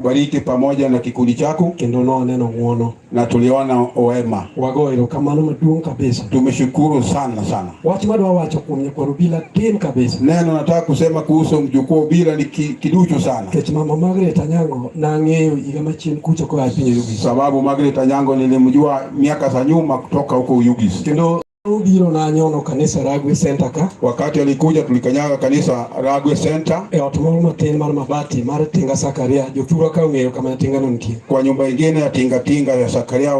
Bariki pamoja na kikundi chako. Kendo no neno nguono. Na tuliona wema. Wago erokamano maduong' kabisa. Tumeshukuru sana. Wach madwa wacho kuom Nyakwar Obila tin kabisa. Neno nataka kusema kuhusu mjukuu Obila ni kiduchu sana. Kech mama Margaret Anyango na ng'eyo higa machien kucho kwa piny Ugis. Sababu Margaret Anyango nilimjua miaka za nyuma kutoka huko Ugis. Kendo ubiro na nyono kanisa Ragwe Center ka. Wakati alikuja tulikanyaga kanisa Ragwe Center. Ot moro matin mar mabati mar Tinga Sakaria. Jothurwa ka ong'eyo kama Tinga no nitie. Kwa nyumba ingine ya Tinga ya Sakaria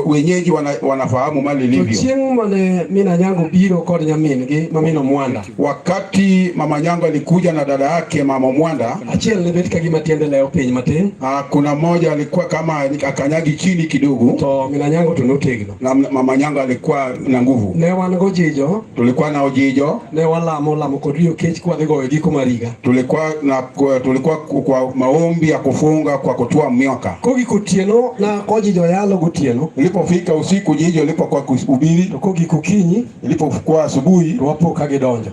wenyeji wanafahamu mali ilivyo. Chieng' mane Mina Anyango biro kod nyamingi Mamino Mwanda. Wakati Mama Anyango alikuja na dada yake Mama Mwanda, achiel ne bet ka gima tiende leo piny matin. Kuna mmoja alikuwa kama akanyagi chini kidogo. To Mina Anyango to notegno. Na Mama Anyango alikuwa na nguvu. Ne wan go jijo. Tulikuwa na ojijo. Ne walamo kod rio kech kwa dhigo e giko mariga. Tulikuwa kwa maombi ya kufunga kwa kutoa mioka. Kogiko tieno na kwa jijo yalo gotieno. Ilipofika usiku jijo ilipokuwa kuhubiri. To kogiko kinyi. Ilipokuwa asubuhi. Wapo kagidonjo.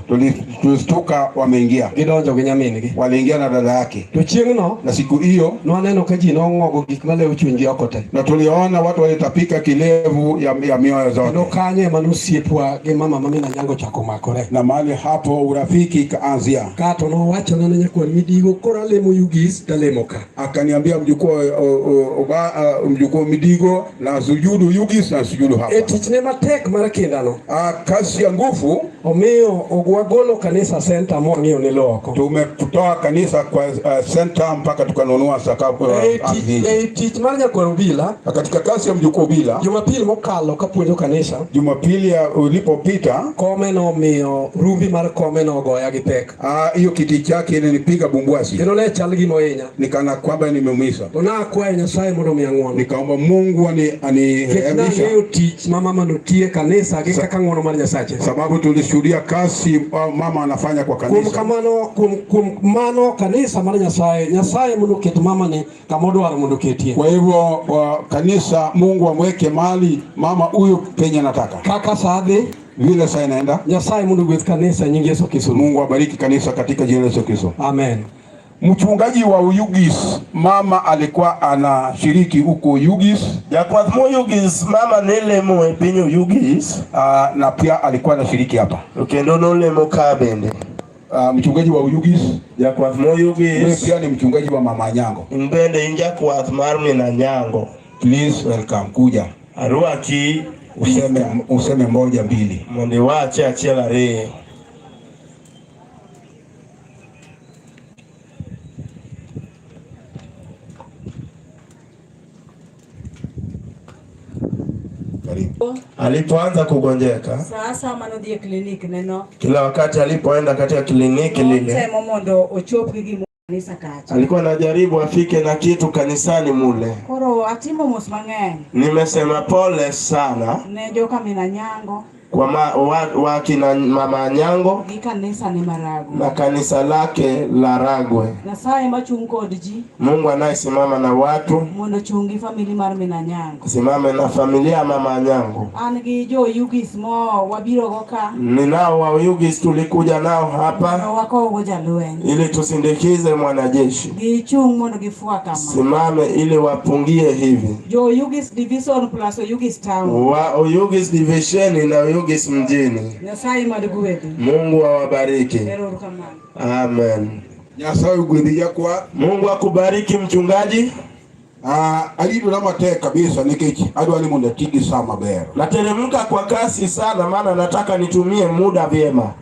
Tulistuka wameingia. Gidonjo gi nyamingi. Waliingia na dada yake. To chieng' no. Na siku hiyo. Nwaneno ka ji nong'ogo gik malewo chunygi oko te. Na tuliona watu walitapika kilevu ya mioyo zote. No kanye manusiepwa gi mama Mamina Anyango chako makore. Na mahali hapo urafiki kaanzia. Kato no wacho na Nyakwar Midigo kora lemo Ugis talemo ka. Akaniambia mjukuu Midigo na sujudu Ugis na sujudu hapa. Tich ne matek mar kindano. Kazi ya nguvu omiyo ogwagolo kanisa center mo ng'iyo ni loko. Tumekutoa kanisa kwa center mpaka tukanunua sakafu. Tich mar Nyakwar Obila katika kazi ya mjukuu Obila. Jumapili mokalo kapuonjo kanisa. Jumapili ulipopita kome no miyo rumbi mar kome no goya gi pek. Hiyo kiti chake ilinipiga bumbwasi. Kendo ne chal gi moinya. Nikana kwamba nimeumisa. Na kwa Nyasaye mondo mi ang'wono. Nikaomba Mungu anihemisha. Hiyo tich mama manutie kanisa gi kaka ng'wono mar Nyasache. Sababu tulishuhudia kazi mama anafanya kwa kanisa. Kum mano kanisa mar Nyasaye mondo ket mama ni kamodwaro mondo ketie. Kwa hivyo kanisa Mungu amweke mali mama huyu penye anataka. Kaka sadhi vile sasa inaenda. Nyasaye mundu gweth kanisa nyingi Yesu Kristo. Mungu abariki kanisa katika jina la Yesu Kristo. Amen. Mchungaji wa Ugis mama alikuwa anashiriki huko Ugis. Jakwath mo Ugis mama nelemo e piny Ugis. Na pia alikuwa anashiriki hapa. Kendo nolemo ka bende. Mchungaji wa Ugis. Jakwath mo Ugis. Pia ni mchungaji wa Mama Anyango. Mbende injakwath mar Mina Anyango. Please welcome kuja. Arwaki useme moja mbili. Monde wache achiel ariyo. Alipoanza kugonjeka sasa manodhi kliniki neno kila wakati alipoenda katika kliniki lile mondo ochop gi kanisa kacha alikuwa anajaribu afike na kitu kanisani mule. Koro atimo mos mang'eny. Nimesema pole sana ne joka Mina Anyango kwa kina Mama Anyango kanisa ni Maragwe na kanisa lake la Ragwe. Nyasaye machung kod ji. Mungu anayesimama na watu mondo chungi familia mar Mina Anyango. Simame na familia ya Mama Anyango. An gi jo Ugis mo wabiro go ka. Ninao wa Ugis tulikuja nao hapa. Wako go jalweny. Ili tusindikize mwanajeshi. Gichung mondo gifua kama. Simame ili wapungie hivi. Jo Ugis division plus Ugis town. Wa Ugis division na Ugis mjini. Nyasaye madugwedi. Mungu awabariki. Amen. Nyasaye ugwedi yakwa. Mungu akubariki mchungaji. Alidu na mate kabisa nikichi adwani munde tigi sama bero. Nateremka kwa kasi sana maana nataka nitumie muda vyema.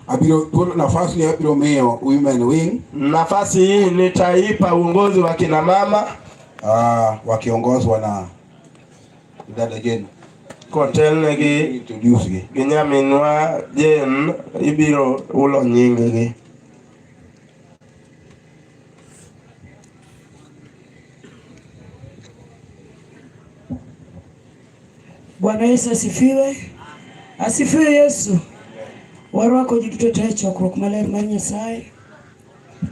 Abiro nafasi ni abiro meo women wing. Nafasi hii nitaipa uongozi wa kina mama wakiongozwa na dada Jane. Kotelnegi introduce gi. Ginyaminwa Jane ibiro ulo nyingegi. Bwana Yesu asifiwe. Asifiwe Yesu. Warwako jituto te chokruok maler mar Nyasaye.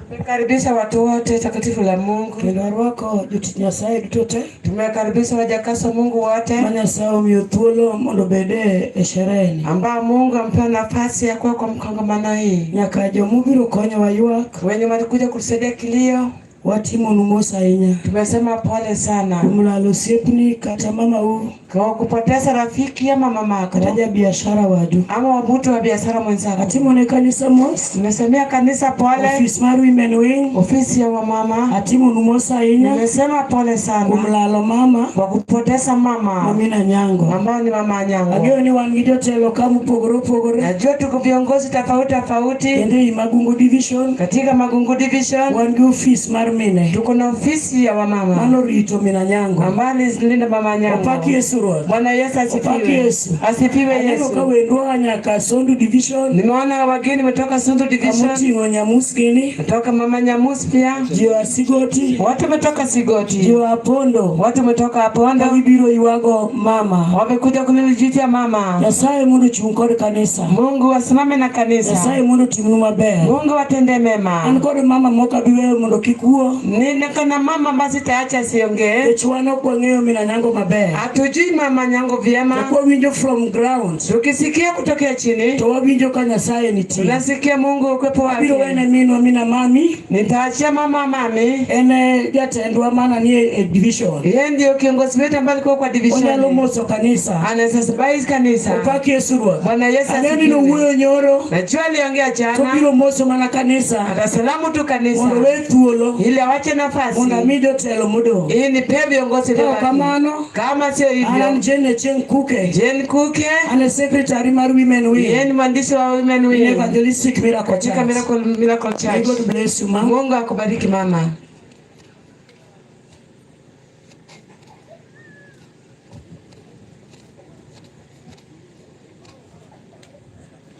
Tumekaribisha watu wote takatifu la Mungu. Kendo warwako jotich Nyasaye duto te. Tumekaribisha wajakaso Mungu wote. Nyasaye omiyo thuolo mondo bede e sherehe ni. Ambao Mungu ampa nafasi ya kuwa kwa mkongamano hii. Nyaka jomubiro konyo wa ywak. Wenye walikuja kusaidia kilio. Watimo numosa inya. Tumesema pole sana. Mlalo siepni kata mama u. Kwa kupoteza rafiki ama mamako. Kataja biashara wadu. Ama wabutu wa biashara mwenzako. Atimo ne kanisa mos. Tumesemea kanisa pole. Office maru women wing. Ofisi ya wamama. Atimo numosa inya. Tumesema pole sana. Mlalo mama. Kwa kupoteza mama. Mamina Nyango. Ambao ni mama Nyango. Ageo ni wangijo telo kamu pogoro. Najua tuko viongozi tofauti. Ende Magungu division. Katika Magungu division. Wangi office maru mine. Tuko na ofisi ya wamama. Mano rito mina Nyango. Ambani zilinda mama Nyango. Opaki Yesu Lord. Bwana Yesu asifiwe. Opaki Yesu. Asifiwe Yesu. Kwa wendo hanyaka Sondu division. Nimeona wageni metoka Sondu division. Kamuti Nyamus geni. Metoka mama Nyamus pia. Jiwa Sigoti. Watu metoka Sigoti. Jiwa Apondo. Watu metoka Apondo. Kawibiro iwago mama. Wamekuja kunilijitia mama. Yasaye mundu chungkode kanisa. Mungu wasimame na kanisa. Yasaye mundu timunu mabe. Mungu watende mema. Ankode mama moka biwe mundu kikuo. Nina mama basi taacha siongee. Echuano kwa ngeo mina Nyango mabe. Hatujui mama Nyango vyema. Kwa winjo from ground. Tukisikia kutokea chini. Towa winjo kanya saye niti. Tunasikia Mungu ukwepo wake. Biro wene minu amina mami. Nitaachia mama mami. Ene jatendwa mana niye division. Yeye ndio kiongozi wetu ambaye alikuwa kwa division. Onya lomoso kanisa. Anasasibai kanisa. Opaki Yesu Lord. Bwana Yesu asifiwe. Aneni nuhuyo nyoro. Najua aliongea jana. Tobiro moso mana kanisa. Atasalamu tu kanisa. Mondo wetu olo. Ili awache nafasi. Munda mido telo mudo. Hii ni pia viongozi Kwa kamano. Kama sio hivyo. Anan Jane Kuke. Jane Kuke. Ane secretary maru women wing. Yeye ni mwandishi wa women wing. Evangelistic Miracle Church. Katika Miracle Church. May God bless you, mama. Mungu akubariki mama.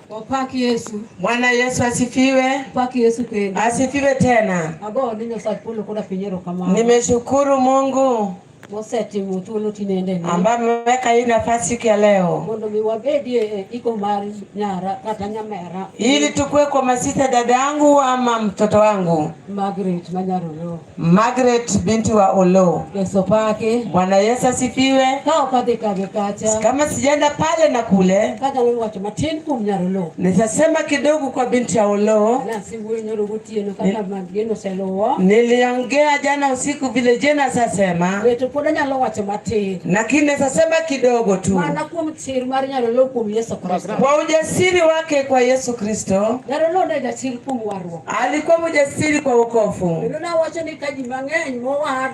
Opaki Yesu. Bwana Yesu asifiwe. Opaki Yesu kweli. Asifiwe tena. Abo ninyo sapolo kuna finyero kama. Nimeshukuru Mungu Moseti mutulo tinende ni. ambaye ameweka hii nafasi ya leo. Mondo miwabedi iko mari nyara kata nyamera. Ili tukue kwa masita dadangu ama mtoto wangu. Margaret Manyarolo. Margaret binti wa Olo. Yesu pake. Bwana Yesu asifiwe. Kao katika bekacha. Kama sijaenda pale na kule. Kaja lwacho matin kumnyarolo. Nitasema kidogo kwa binti ya Olo. Na sibu nyoro gutieno kata mageno selowa. Niliongea jana usiku vile jena sasema. Wetu poda nyalo wacho matin. Lakini nitasema kidogo tu. Mana kuwa mtsiri mari nyarolo kum Yesu Kristo. Kwa ujasiri wake kwa Yesu Kristo. Nyarolo na jasiri kum warwo. Alikuwa mjasiri kwa wokovu. Ndio wacho ni kaji mang'eny mowar.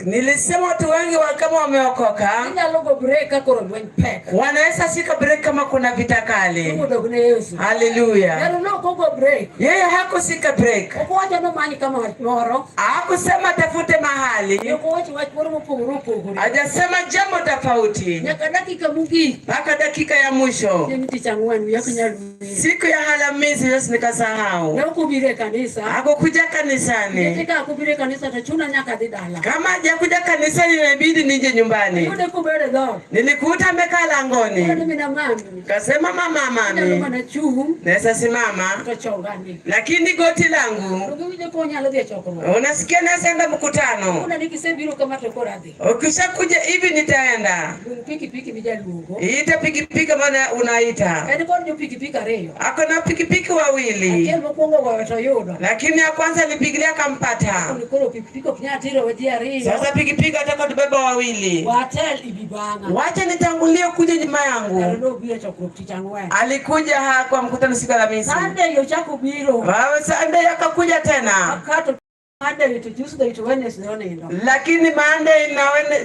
Nilisema watu wengi kama wameokoka. Nyalo break koro lweny pek. Wanaweza shika break kama kuna vita kali. Mungu ne Yesu. Haleluya. Nyalo koko break. Yeye hakusika break. Okwacho no mani kama moro. Hakusema tafute mahali. Yuko wacho moro mopogore. Hajasema jambo tofauti. Nyaka dakika mugi. Mpaka dakika ya mwisho. Ni tichangwan yakunyalo. Siku ya Alhamisi Yesu nikasahau. Na ukubire kanisa. Hakukuja kanisani. Nikika kubire kanisa tachuna nyaka didala. Kama hajakuja kanisani inabidi nije nyumbani. Ndio kubere do. Nilikuta amekaa langoni. Mimi na mami. Kasema mama Ndio maana chuhu. Naweza simama. Tutachongani. Lakini goti langu. Ukija konya lodhi choko. Unasikia naenda mkutano. Kuna nikisembiro kama tokoradhi. Ukishakuja hivi nitaenda. Piki vijalugo. Ita piki maana unaita. Yaani kwa ndio piki reyo. Ako na piki wawili. Akiwa mkongo kwa watoyoda. Lakini ya kwanza alipigilia kampata. Ulikoro piki kinyatiro wajia reyo. Sasa piki ataka tubeba wawili. Watel ibibanga. Wacha nitangulie kuja nyuma yangu. Ndio bila chakoti changu. Alikuja kwa mkutano siku ya Alhamisi. Sunday yo chako biro. Wewe Sunday akakuja tena. Akato Monday to Tuesday to Wednesday ndio. Lakini Monday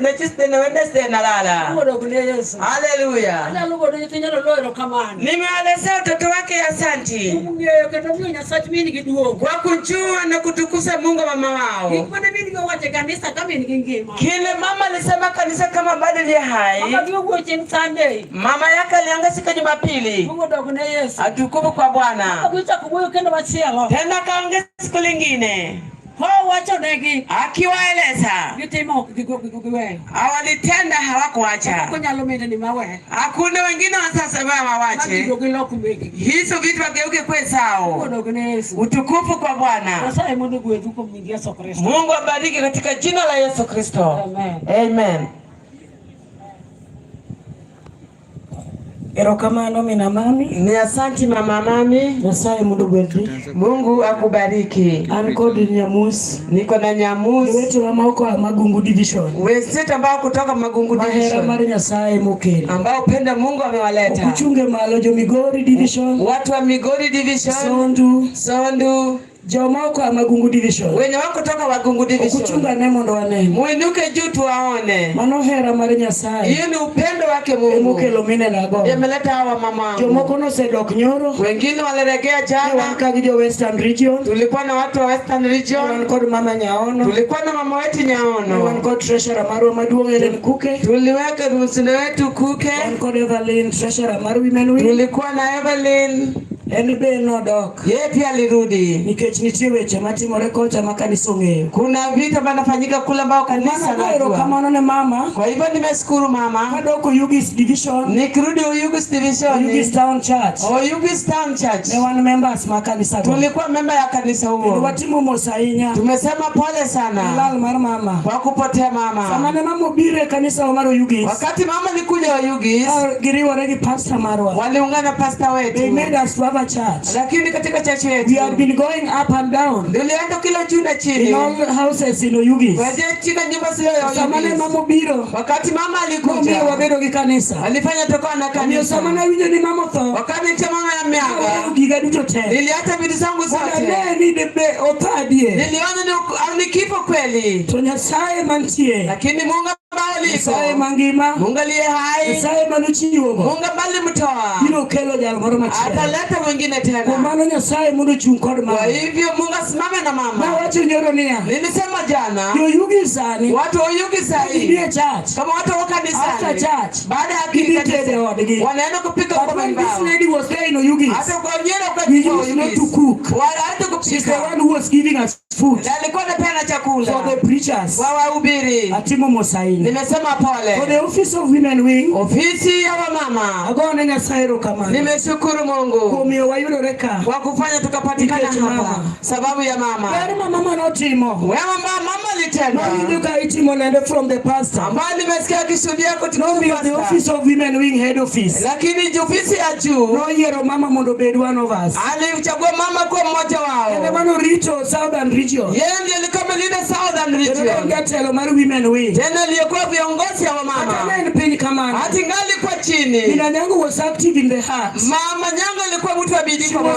na Tuesday na Wednesday nalala. Mungu ne Yesu. Haleluya. Ana lugo ndio tinyaro loro kamani. Nimeelezea mtoto wake asanti. Mungu katamu nya sati mimi kiduo. Kwa kujua na kutukuza Mungu mama wao. Nikipenda mimi ngowache kanisa kama ningingema. Kile mama alisema kanisa kama bado li hai. Mama ndio ngoche Sunday. Mama yake alianga siku Jumapili. Mungu ndio ne Yesu. Atukufu kwa Bwana. Akuita kubuyo kenda wachialo. Tena kaongeza siku lingine. Ho wacho negi. Akiwaeleza. Gitimo kiwe. Awalitenda hawakuacha. Kunyalo mende ni mawe. Hakuna wengine wasasema wawache. Ndio kumeki. Hizo vitu wageuke kwa sao. Mungu ne Yesu. Utukufu kwa Bwana. Sasa Mungu wetu kumwingia Yesu Kristo. Mungu abariki katika jina la Yesu Kristo. Amen. Amen. Erokamano mina mami. Ni asanti mama mami. Nyasaye mundu gwedhi. Mungu akubariki. An kod Nyamus. Niko na Nyamus. Wetu wa mauko wa Magungu Division. Wenzetu ambao kutoka Magungu Division. Mahera mari Nyasaye mukeli. Ambao penda Mungu amewaleta. Kuchunge malo jo Migori Division. Watu wa Migori Division. Sondu. Joma kwa Magungu Division. Wenye wako toka Magungu Division. Kuchunga nemo ndo wane. Muinuke juu tuwaone. Manohera mari Nyasaye. Hiyo ni upendo wake Mungu. Mukelo mine lago. Yameleta hawa mama. Joma kono sedok nyoro. Wengine waliregea jana. Wankagi jo Western Region. Tulikuwa na watu wa Western Region. Wankod mama Nyaono. Tulikuwa na mama wetu Nyaono. Wankod treasurer maru maduong Ellen Kuke. Tuliweka rusinde wetu Kuke. Wankod Evelyn treasurer maru Women Wing. Tulikuwa na Evelyn. Enibe no dok. Yeye pia alirudi. Nikech nitie weche matimore kocha makanisa ong'eyo. Kuna vita vinafanyika kule ambao kanisa najua. Kama none mama. Kwa hivyo nimeshukuru mama. Kadoko Ugis Division. Nikirudi Ugis Division. Ugis Town Church. Ugis Town Church. Ne one members makanisa. Tulikuwa member ya kanisa huo. Watimu mosainya. Tumesema pole sana. Lal mar mama. Kwa kupotea mama. Samane mama bire kanisa wa maro Ugis. Wakati mama alikuja wa Ugis. Giriwa regi pastor marwa. Waliungana pastor wetu. They made us to have a church. Lakini katika church yetu. We have been going up and down. Tulienda kila juu na chini. In all houses in Ugis. Waje chika nyumba sio ya Ugis. Samane mama biro. Wakati mama alikuja. Wabero gikanisa. Alifanya toka na kanisa. Samane winyo ni mama tho. Wakati cha mama ya miaka. Giga duto te. Niliacha vitu zangu zote. Ni debe otadie. Niliona ni kifo kweli. To Nyasaye mantie. Lakini Mungu bali Nyasaye mangima. Mungu aliye hai. Nyasaye manuchiwo. Mungu bali mtoa. Biro kelo jalo moro machielo. Ataleta wengine tena. Kwa maana Nyasaye mundu chung kod mama. Kwa hivyo Mungu asimame na mama. Na wacho nyoro nia. Nilisema jana. Yo Ugisani. Watu wa Ugisani. Ndiye church. Kama watu wa kanisani. After church. Baada ya kanisa. Wanaenda kupiga kwa mbao. This lady was there in Ugis. Hata kwa nyera kwa Ugis. Not to cook. Wala hata kupika. She's the one who was giving us food. Alikuwa anapeana chakula. For the preachers. Wa wahubiri. Atimo mosaini. Nimesema pole. For the office of Women Wing. Ofisi ya wamama. Agone Nyasaye rokamano. Nimeshukuru Mungu. Kumio wayudoreka. Kwa kufanya tukapatikana hapa. Sababu ya mama. Wema mama notimo. Wema mama litenda. Nduka itimo nende from the pastor. Ambaye nimesikia kisudia kutoka the office of Women Wing head office. Lakini ofisi ya juu. No yero mama mondo bed one of us. Alichagua mama kwa mmoja wao. Ende mano Rito Southern Region. Yeye ndiye alikuwa leader Southern Region. Ngatelo mari Women Wing. Tena aliyekuwa viongozi wa mama. Hata ni peni kama. Hata ngali kwa chini. Nina nyangu was active in the heart. Mama nyangu alikuwa mtu wa bidii kwa moyo.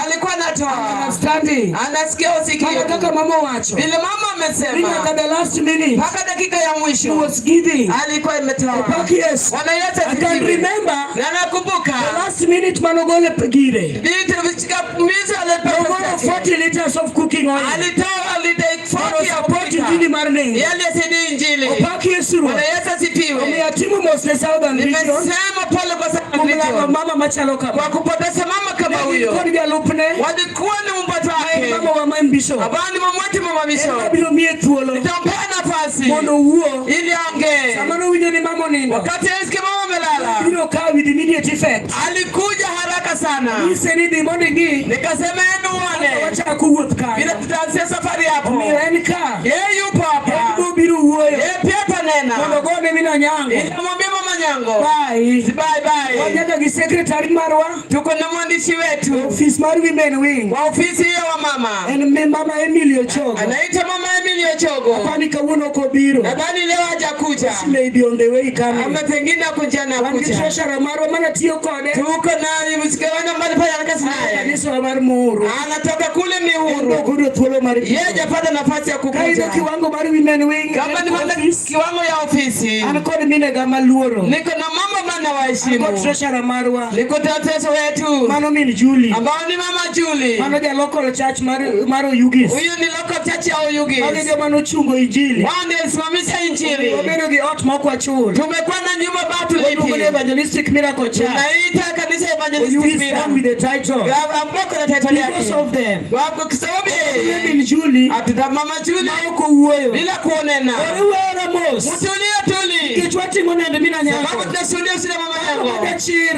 Alikuwa anatoa. Understanding. Anasikia usikie. Anataka mama wacho. Vile mama amesema. Nina the last minute. Mpaka dakika ya mwisho. She was giving. Alikuwa imetoa. Yes. Wanayata I can remember. Na nakumbuka. The last minute manogole pegire. Vitu vichika mizo alipata 40 liters of cooking oil. Alitoa lita 40 ya kupika. Injili marne. Yale sidi injili. Opaki Yesu. Wanayata sipiwe. Umeatimu mosle Southern Region. Nimesema pole kwa Southern Region. Mama machaloka. Kwa kupoteza mama kama huyo. Walikuwa ni mbato wake. Mama wa mambisho. Abani mamwati mama bisho. Bila mie tuolo. Nitampea nafasi. Mono huo. Ili ange. Samano winyo ni mama nino. Wakati eske mama melala. Bilo kaa with immediate effect. Alikuja haraka sana. Nise ni dimoni gi. Nikasema enu wane. Wacha kuwot kaa. Bila tutaanzia safari hapo. Umiweni kaa. Yeye yupo hapa. Hebu biru huoyo. Yeye pia panena. Monogone mina nyango. Nitamwambia mama nyango. Bye. Bye. Wanyaga ki secretary marwa. Tuko na mwandishi wetu. Office mari Women Wing. Wa ofisi hiyo wa mama. And mama Emilio Chogo. Anaita mama Emilio Chogo. Hapani kawuno ko biro. Nadhani leo hajakuja. She may be on the way coming. Ama pengine kuja na kuja. Treasurer marwa mana tiyo kode. Tuko na msikawana mbali pale kazi naye. Kanisa wa mari Muhuru. Anatoka kule Mihuru. Ndio kudo tuolo mari. Yeye hajapata nafasi ya kukuja. Kaido kiwango mari Women Wing. Kama ni manda kiwango ya ofisi. Anakode mine gama luoro. Niko na mama bana wa heshima. Anakode treasurer marwa. Niko tateso wetu. Mano mini Julie. Ambao ni mama Julie. Mano ja local church maro Ugis. Huyu ni local church ya Ugis. Wale ndio mano chungo injili. Wao ndio simamisha injili. Wabeno gi ot moko achul. Tumekuwa na nyumba batu lipi. Tumekuwa evangelistic miracle church. Tunaita kanisa evangelistic miracle. With the title. Ambako na title yake. Because of them. Wako kisababu yeye ni Julie. Atuda mama Julie. Mako uoyo. Bila kuonena. Wewe Ramos. Mutulia tuli. Kichwati mwenende mina nyako. Sababu tunashuhudia usina mama yangu.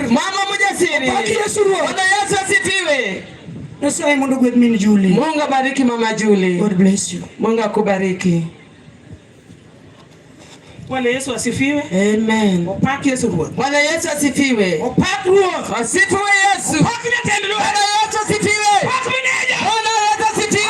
Mama Mama mjasiri. Baki Yesu roho. Bwana Yesu asifiwe. Nasa mundu gwed mini Julie. Mungu abariki mama Julie. God bless you. Mungu akubariki. Bwana Yesu asifiwe. Amen. Opaki Yesu Ruoth. Bwana Yesu asifiwe. Opaki Ruoth. Asifiwe Yesu. Opaki Jatend Lweny. Bwana Yesu asifiwe. Opaki Meneja. Bwana Yesu asifiwe.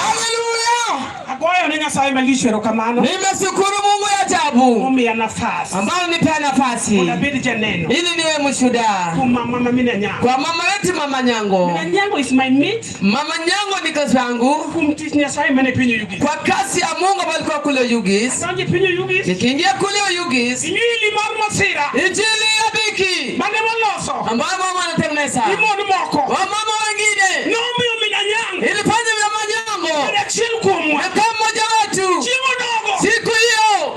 Haleluya. Agoyo ni Nyasaye malich erokamano. Nimeshukuru Mungu ya ajabu. Omiya nafasi. Ambao nipa nafasi. Unabidi janeno. Ili niwe mshuhuda. Kwa mama Mina Nyango. Kwa mama wetu Mama Nyango. Mina Nyango is my meat. Mama Nyango ni kazi yangu. Kumtish Nyasaye mane pinyo Ugis. Kwa kasi ya Mungu walikuwa kule Ugis. Sanji pinyo Ugis. Nikiingia kule Ugis. Injili marmosira. Injili ya biki. Mane moloso. Ambao mama anatengeneza. Imodu moko. Wa mama wengine. Nomi Mina Nyango. Ilifanya Mama Nyango. Election kumwa. Na kama mmoja wetu. Chingo dogo. Siku hiyo.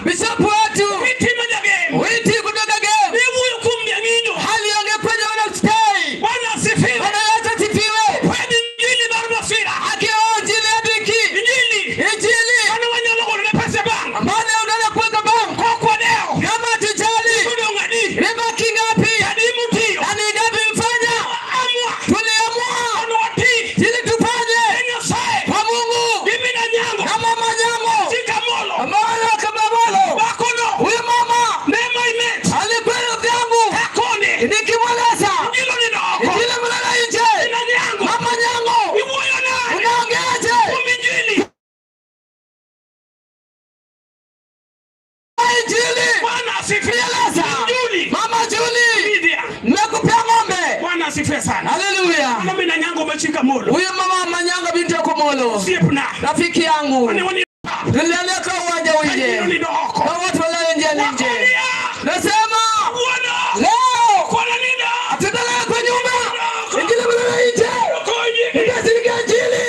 Bishop wetu. Witi kutoka game. Hali yange kwenye wana stay. Bwana asifiwe. Bwana Yesu asifiwe. Kwani injili marmosira. Haki ya injili ya biki. Injili. Bwana wanyama kuna pesa bang. Bwana unataka kuweka bang. Kwa leo. Kama tujali. Riba kingapi? Adimu tio. Nani ngapi mfanya? Tuliamua. Jili tufanye. Kwa Mungu. Mimi na Nyango. Na Mama Nyango. Shikamolo. Amala kabamolo. Bakono. Huyu mama. Nema imet. Alikwenda vyangu. Hakoni. Nikimweleza. Injili mlala nje. Mama Nyango. Unaongeaje? Injili. Bwana asifiwe. Mama Julie. Nimekupea ng'ombe. Bwana asifiwe sana. Haleluya. Mama Mina Nyango umechika molo. Huyu mama Nyango binti ya Komolo. Rafiki yangu. Tulialia kwa uwanja wije. Kwa watu walale nje. Nasema leo tutalala kwa nyumba. Injili mlala nje. Nitashiriki injili.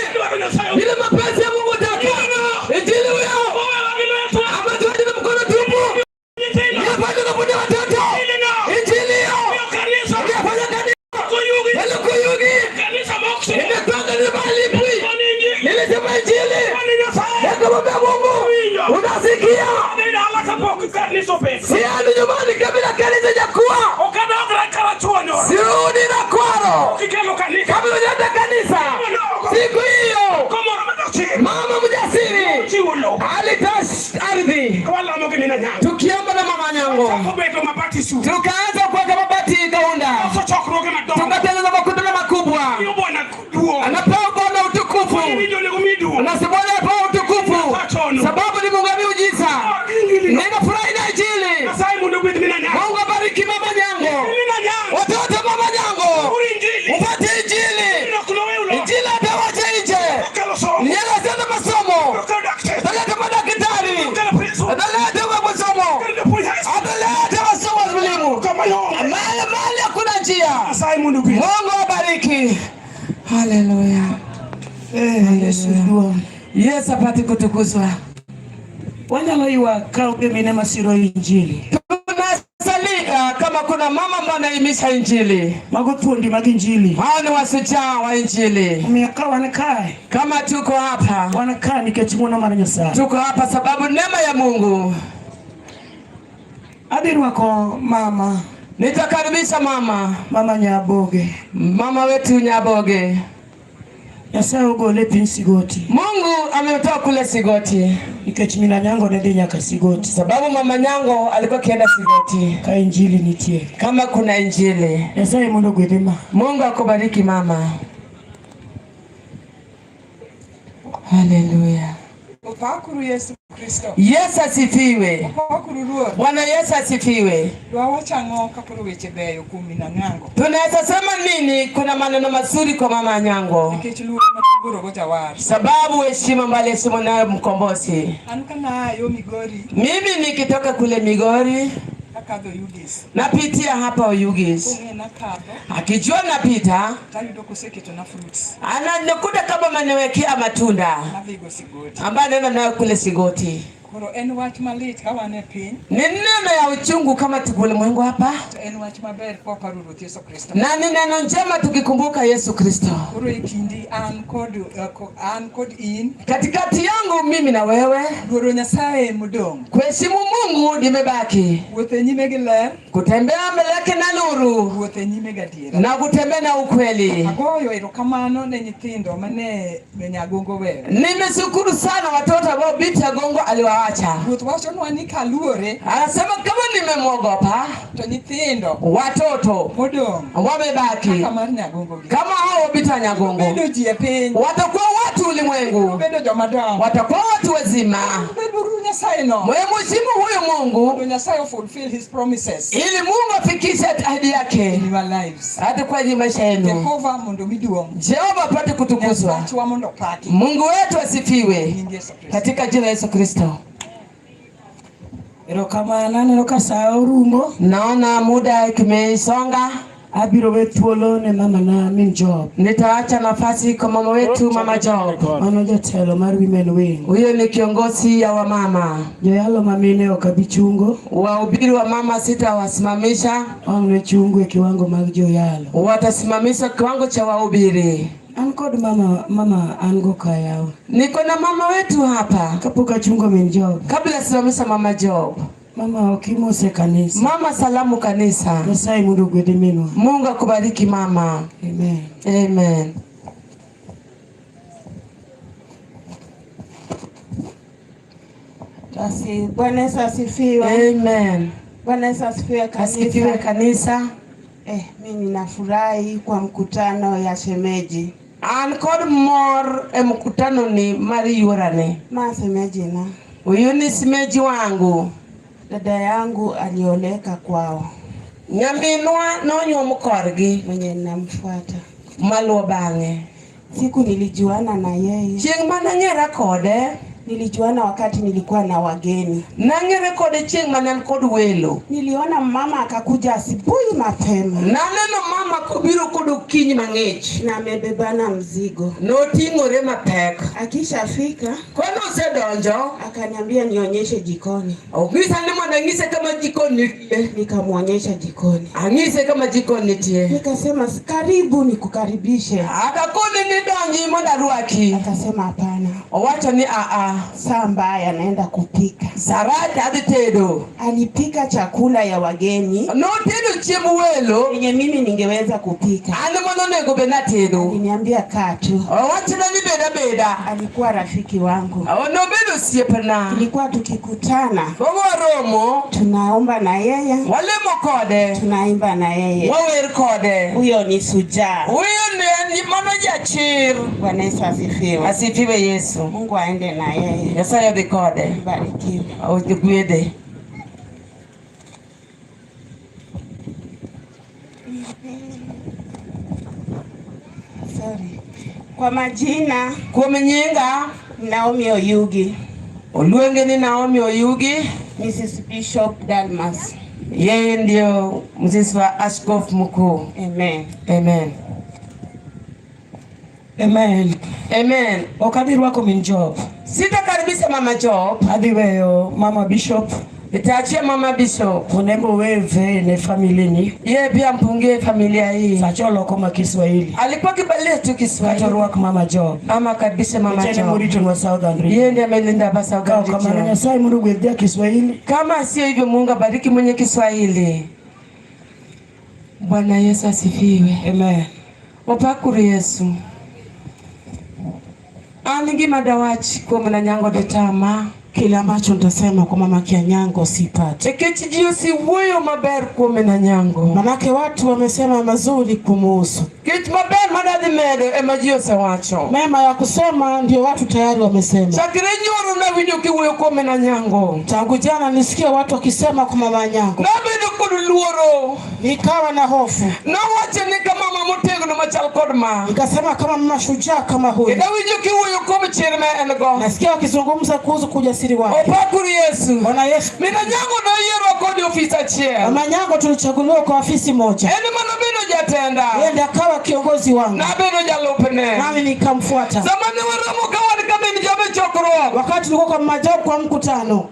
Ile mapenzi ya Mungu taka. Injili huyo. Hapa tuende na mkono tupu. Nipate na kundi watoto. Injili hiyo. Ningefanya kanisa. Hello kuyugi. Nimepanga ni malipwi. Nilisema injili. Yakamwambia Mungu. Unasikia? Siani nyumbani kabila kanisa jakuwa. Sirudi na kwaro. Kabila unyata kanisa. Siku hiyo. Mama mjasiri. Alitash ardhi. Tukiomba na Mama Nyango. Tukaanza kuweka mabati kaunda. Tukatengeneza makutano makubwa. Anapewa Bwana utukufu. Anasema anapewa utukufu. Sababu ni Mungu miujiza. Ninafurahi na injili. Mungu abariki Mama Nyango. Watoto Mama Nyango. Upate injili. Injili atawacha nje. Nyela sana masomo. Ataleta madaktari. Ataleta masomo. Ataleta masomo elimu. Mali hakuna njia. Mungu abariki. Haleluya. Yesu apate kutukuzwa. Wanyalo iwa kauke mine masiro injili. Tunasalia kama kuna mama ambaye anaimisha injili. Magotundi maginjili. Hao ni wasujaa wa injili. Miaka wanakae. Kama tuko hapa. Wanakaa nikechimuna mara Nyasaye. Tuko hapa sababu neema ya Mungu. Adiru wako mama. Nitakaribisha mama. Mama Nyaboge. Mama wetu Nyaboge. Nyasaye ugole pin Sigoti. Mungu ametoa kule Sigoti. Nikech Mina Nyango nende nyaka Sigoti. Sababu Mama Nyango alikuwa kienda Sigoti. Ka injili nitie. Kama kuna injili. Nyasaye mundo gwedema. Mungu akubariki mama. Haleluya. Upakuru Yesu Kristo. Yesu asifiwe. Upakuru Ruoth. Bwana Yesu asifiwe. Dwawacha ng'o kaporo weche beyo kuom Mina Nyango. Tunaweza sema nini? Kuna maneno mazuri kwa Mama Nyango. Nikech luor matugoro go jawar. Sababu heshima mbali heshima nayo mkombozi. An kana yo Migori. Mimi nikitoka kule Migori. Akadho Ugis. Napitia hapa Ugis. Akijua napita. Tayudo koseketo na fruits. Anakuta kama manewekea matunda. Navigo Sigoti. Ambaye nenda nayo kule Sigoti. Koro en wach malit ka wane piny. Ni neno ya uchungu kama tuko ulimwengu hapa. En wach maber kwa paro Ruoth Yesu Kristo. Na ni neno njema tukikumbuka Yesu Kristo. Koro ikindi an kod in. Katikati yangu mimi na wewe. Luoro Nyasaye modong. Kuheshimu Mungu nimebaki. Wuothe nyime gi ler. Kutembea mbele yake na nuru. Wuothe nyime gi adiera. Na kutembea na ukweli. Agoyo erokamano ne nyithindo mane Nyagongo wewe. Nimeshukuru sana watoto ambao binti Nyagongo aliwaacha. wacha. Ruoth wachonwa ni kaluore. Anasema kama nimemwogopa, to nyithindo watoto modong wamebaki kaka mar Nyagongo, kama hao wapita Nyagongo, bedo ji e piny, watakuwa watu ulimwengu, bedo jomadongo, watakuwa watu wazima. Bedo Nyasaye no, mheshimu huyo Mungu, Nyasaye fulfill his promises, ili Mungu afikishe ahadi yake in your lives, hata kwa maisha yenu. Jehova mondo miduong, Jehova apate kutukuzwa, Nyasaye mondo paki, Mungu wetu asifiwe katika jina la Yesu Kristo. Erokamano ka saa orumo. Naona muda kimesonga. Abiro we thuolo ne mama na min Job. Nitaacha nafasi kwa mama wetu Mama Job. Mano jatelo mar women wing. Huyo ni kiongozi ya wamama. Joyalo mamine okabichungo. Wahubiri wa mama sitawasimamisha. Wang'ne chungo e kiwango mag joyalo. Watasimamisha kiwango cha wahubiri. Ankod mama ango kaya. Niko na mama wetu hapa. Kapoka chungo min Job. Kabla simamisha Mama Job. Mama okimose kanisa. Mama salamu kanisa. Nyasaye mundu gwede minwa. Mungu akubariki mama. Amen. Amen. Basi Bwana Yesu asifiwe. Amen. Bwana Yesu asifiwe kanisa. Asifiwe kanisa. Mimi ninafurahi kwa mkutano ya shemeji. An kod mor mkutano ni mari yorane. Ma shemeji na. Huyu ni shemeji wangu. Dada yangu alioleka kwao. Nyaminwa nonyuom korgi mwenye ninamfuata. Maluo bang'e. Siku nilijuana na yeye. Chieng' manang'era kode. Nilijuana wakati nilikuwa na wageni. Nang'ere kode chieng' manan kod welo. Niliona mama akakuja asubuhi mapema. Naneno mama kobiro kod okinyi mang'ich. Na amebebana mzigo. Noting'ore mapek. Akishafika, kono osedonjo, akaniambia nionyeshe jikoni. Ogisa ni mondo ang'ise kama jikoni nitie. Nikamuonyesha jikoni. Ang'ise kama jikoni nitie. Nikasema karibu nikukaribishe. Akakoni nidonji mondo arwaki. Akasema hapana. Owacho ni saa mbaya anaenda kupika. Sarati adhi tedo. Alipika chakula ya wageni. No tedo chiemo welo. Yenye mimi ningeweza kupika. Ane mono nego bena tedo. Aliniambia kaa tu. Owacho ni beda. Alikuwa rafiki wangu. No bedo siepna. Tulikuwa tukikutana. Bogo romo. Tunaomba na yeye. Walemo kode. Tunaimba na yeye. Wawer kode. Huyo ni shujaa. Huyo ni mama jachir. Bwana Yesu asifiwe. Asifiwe Yesu. Mungu aende na yeye. Nyasaye odhi kode. Barikiwe. Ogwedhe. Sorry. Kwa majina, kuom nyinga Naomi Oyugi. Oluonge ni Naomi Oyugi. Mrs. Bishop Dalmas. Yeye ndio mzizi wa askofu mkuu. Amen. Amen. Amen. Amen. Okadhi rwako min Job. Sitakaribisha Mama Job. Adhi weyo Mama Bishop. Nitaachia Mama Bishop. Onego weve ne familia ni. Yeye pia mpungie familia hii. Sacholo kama Kiswahili. Alikuwa kibalia tu Kiswahili. Katorwak Mama Job. Ama kabisa Mama Job. Chene murito wa Southern region. Yeye ndiye amelinda hapa Southern region. Kama Nyasaye Mungu gwedhia Kiswahili. Kama sio hivyo Mungu bariki mwenye Kiswahili. Bwana Yesu asifiwe. Amen. Wapakuru Yesu. Anigi madawachi kwa Mnanyango Detama. Kile ambacho nitasema kwa mama Kianyango sipati. Ekechijiusi huyo maber kwa Mnanyango. Manake watu wamesema mazuri kumuhusu. Kich maber madadhi medo emajiose wacho. Mema ya kusema ndio watu tayari wamesema. Chakire nyoro na video kiwuyo kwa Mnanyango. Tangu jana nisikia watu wakisema kwa mama Nyango. Na video kudu luoro. Nikawa na hofu. Na wache ni kama mama Mutego machal kodma. Nikasema kama mama shujaa kama huyu. Ida video kiwuyo kwa mchirime enego. Nasikia wakizungumza kuhusu kujasiri wake. Opakuru Yesu. Bwana Yesu. Mnanyango na yero kodi ofisa chair. Mama Nyango tulichaguliwa kwa ofisi moja. Eni manobino jatenda. Yeye ndiye akawa kiongozi wangu. Na bino jalopene. Nami nikamfuata. Zamani waramu kawani kama ni jabe chokro. Wakati tulikuwa kwa Mama Job kwa mkutano.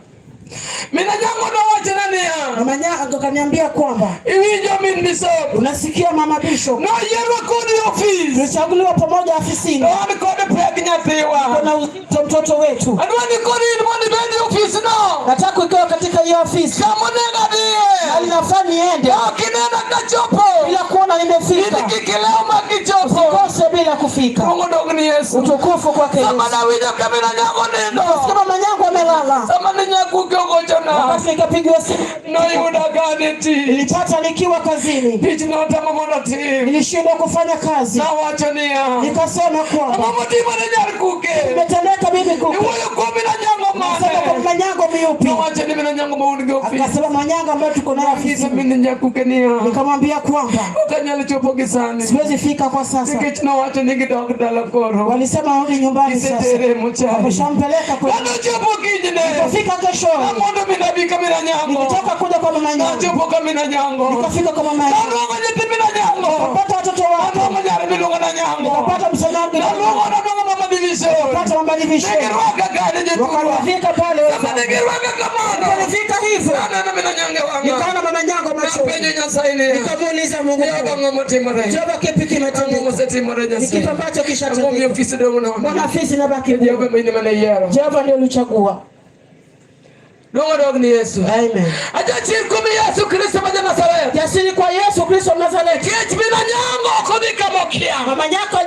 Mnanyango na wache nani ya? Mama Nyango kaniambia kwamba Iwinjo min Bishop. Unasikia Mama Bishop. Na yero kodi office. Tulichaguliwa pamoja ofisini. Wani kodi pegi nyathiwa. Kuna uzito mtoto wetu. Adwani kodi mwani bendi office no. Nataka ukiwa katika hiyo ofisi. Kama nega diye. Alinafaa niende. Kinenda kachopo. Bila kuona imefika. Nikikileo makichopo. Usikose bila kufika. Mungu ndogo ni Yesu. Utukufu kwake Yesu. Sama na wija kamena nyango nendo. Kama manyango amelala. Sama ni nyaku kiongochana. Wakati nikapigwa simu. No yuda gani ti. Nilipata nikiwa kazini. Pichi na watama mwana ti. Nilishindwa kufanya kazi. Na wachania. Nikasema kwamba. Mama ti mwana nyakuke. Nimeteleka bibi kuke. Iwayo kumi na nyango mane. Nasema kwa manyango miupi. Na wachani mina nyango mauni gofi. Akasema manyango ambayo tuko nayo Kisa mini nyakuke niya. Nikamwambia kwamba. Ukanyali chopo kisani. Siwezi fika kwa sasa. Nikichina wacho nigidog dala koro. Walisema rudi nyumbani sasa. Kisetere muchari. Wameshampeleka kwa. Wano chopo kijine. Nikafika kesho. Amondo minabika mina nyango. Nikitoka kuja kwa mama nyango. Chopo kama mina nyango. Nikafika kwa mama nyango. Nanongo nyeti mina nyango. Nikapata watoto wake. Nanongo nyari milunga na nyango. Nikapata msanabi. Nanongo mama divisho. Nikapata mama divisho. Negerwaka gani nyeturwa. Wakafika pale. Sama negerwaka kamano. Nikafika hivyo. Nana mina nyange wanga. Nikaona mama nyango macho. Napenye nyasaini. Nikamuuliza Mungu. Yoga ngomote mare. Joba kipi kimetendeka? Ngomoseti mare nyasaini. Nikipa ambacho kishatendeka. Ngomyo ofisi domo na. Mbona afisi na baki? Yoga mimi mana yero. Jehova ndio ulichagua. Dongo dog ni Yesu. Amen. Aja chirkumi Yesu Kristo wa Nazareth. Jasiri kwa Yesu Kristo wa Nazareth. Kiech mina nyango kodika mokia. Mama nyango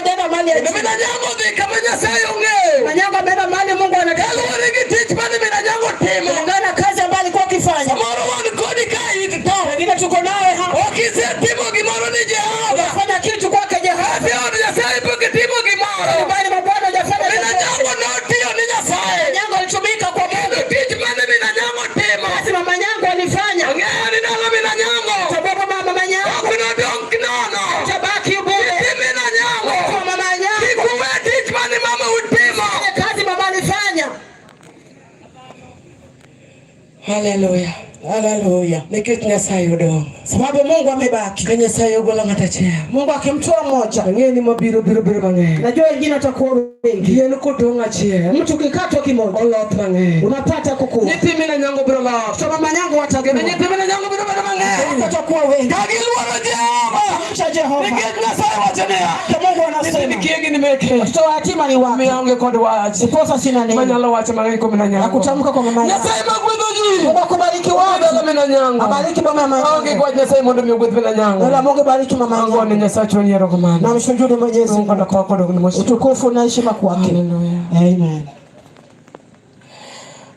ndio mali ya. Mina nyango dika manya sayonge. Manyango ndio mali Mungu anataka. Kalori gitich bani mina nyango timo. Ngana kazi ambayo alikuwa akifanya. Moro wan kodika itto. Wengine tuko naye hapa. Okise timo gimoro ni Jehova. Fanya kitu kwake Jehova. Ndio Nyasaye poke timo gimoro. Bali mabwana hajafanya. Mina nyango notio ni Nyasaye. Manyango alitumika kwa Mungu. Kitich bani mina nyango timo. Basi mama nyango alifanya. Ngani nalo mina nyango. Sababu mama nyango. Kuna donki nono. Tabaki bure. Mina nyango. Kwa mama nyango. Kikuwe teach bani mama utimo. Kazi mama alifanya. Hallelujah. Haleluya. Nikit Nyasaye udo. Sababu Mungu amebaki. Kenya Nyasaye ugola ngatache. Mungu akimtoa mmoja. Ngeni mabiro bange. Najua wengine watakuwa wengi. Yenu kutonga chie. Mtu kikatwa kimoja. Olot bange. Unapata kukua. Niti mina nyango biro la. Kwa mama nyango watakuwa. Niti mina nyango biro bange. Watakuwa wengi. Kagilwa Jehova. Cha Jehova. Nikit Nyasaye wachania. Mungu anasema. Nikiegi nimeke. Watoto yatima ni wapi? Miange kodi wachi. Siposa sina neno. Manyalo wacha mangi kwa mina nyango. Nakutamka kwa mama nyango. Nyasaye magwedho ji. Mungu akubariki watu. Mina nyango. Abariki mama nyango. Onge kwa Nyasaye mondo miogwedho mina nyango. Wala Mungu bariki mama nyango. Ngone Nyasaye choni rokomana. Na mshukuru Mwenyezi Mungu ndakoko ndo kunimoshi. Utukufu na heshima kwake. Hallelujah. Amen.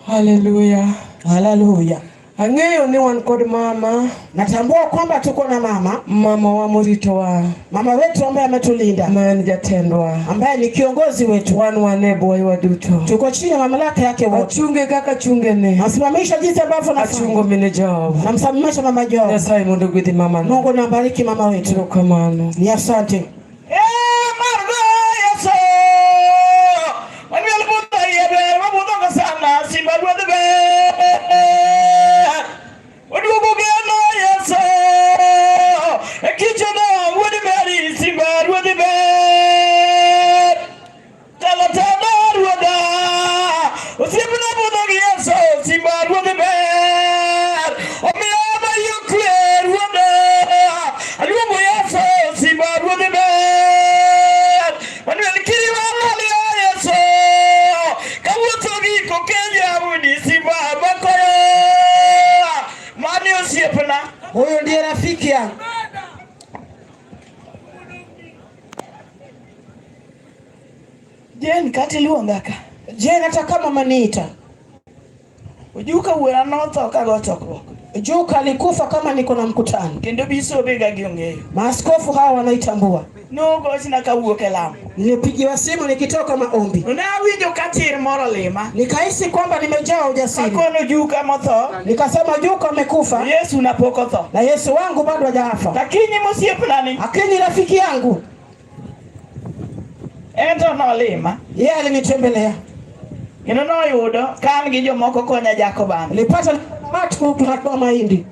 Hallelujah. Hallelujah. Ang'eyo ni wan kod mama. Natambua kwamba tuko na mama wa morito wa. Mama wetu ambaye ametulinda. Mani jatendwa. Ambaye ni kiongozi wetu. Wan wanebo wa duto. Tuko chini ya mamlaka yake wote. Achunge kaka chunge ne. Nasimamisha jinsi ambavyo nafanya. Achungo mine Jehova. Namsimamisha mama Jehova. Nyasaye mondo gwedhi mama. Mungu na bariki mama wetu. Tukamano. Ni asante. Margo Yesu. Wani alibuta yebe mabuta sana simba dwebe. Wadi wugugeno Yesu. Ekichono wadi meri simba dwebe. Talatana dwada. Usibuna buta Yesu simba dwebe. Omiaba yukwe dwada. Alibu Yesu simba dwebe. Huyu ndiye rafiki yangu. Jen kati luongaka. Jen hata kama maniita. Ujuka uwera notho kago chokruok. Juka alikufa kama niko na mkutano. Kendo biso bega giongeyo. Maaskofu hawa wanaitambua. Nogo sina kawuok e lamo. Nilipigiwa simu nikitoka maombi. Unawinjo katir moro lima. Nikahisi kwamba nimejaa ujasiri. Akono Juka motho. Nikasema Juka amekufa. Yesu napoko tho. Na Yesu wangu bado hajafa. Lakini msiepnani. Lakini rafiki yangu. Ento no lima. Yeye alinitembelea. Kendo noyudo kan gi jomoko konya jako bana. Nilipata watu tunatoa mahindi.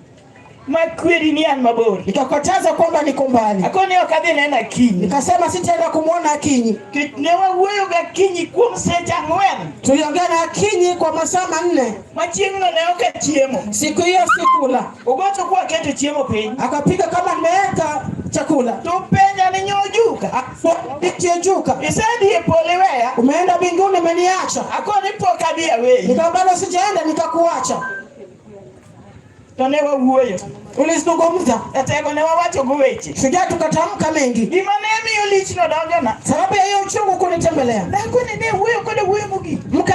Makweli ni an mabori. Nikakataza kwamba niko mbali. Akoni okadhi nena kinyi. Nikasema sitaenda kumuona Akinyi. Ne wawuoyo ga Kinyi kuom seche 4. Tuliongea na Akinyi kwa masaa 4. Machieng'no ne oke chiemo. Siku hiyo sikula. Ugoto kwa keto chiemo piny. Akapiga kama nimeweka chakula. Tupenya ni nyojuka. Ndiye Juka. Isadi e poliwea. Umeenda mbinguni umeniacha. Akoni poka bia wewe. Nikamwambia sijaenda nikakuacha. To ne wawuoyo. Ulizungumza. Atego ne wawacho goweche. Shujaa tukatamka mengi. Gima ne miyo lich no donjona. Sababu ya hiyo uchungu kunitembelea. Dhako ne wuoyo kode wuoyo mogik. Mke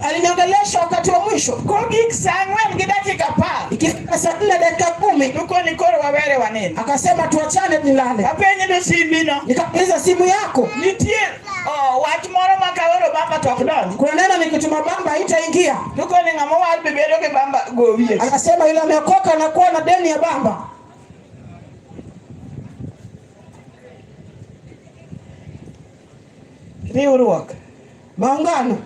aliniongelesha wakati wa mwisho. Kogik saa 4 gi dakika 10. Ikifika saa 4 dakika 10. Tuko ni koro wawere wanene. Akasema tuachane nilale. Apenye do simino. Nikauliza simu yako. Nitie. Wach moro makawero bamba tok donji. Kuna neno nikituma bamba haitaingia. Tuko ni ngamo wal bebedo ke bamba gowie. Akasema yule ameokoka na kuwa na deni ya bamba. Riwruok. Maungano.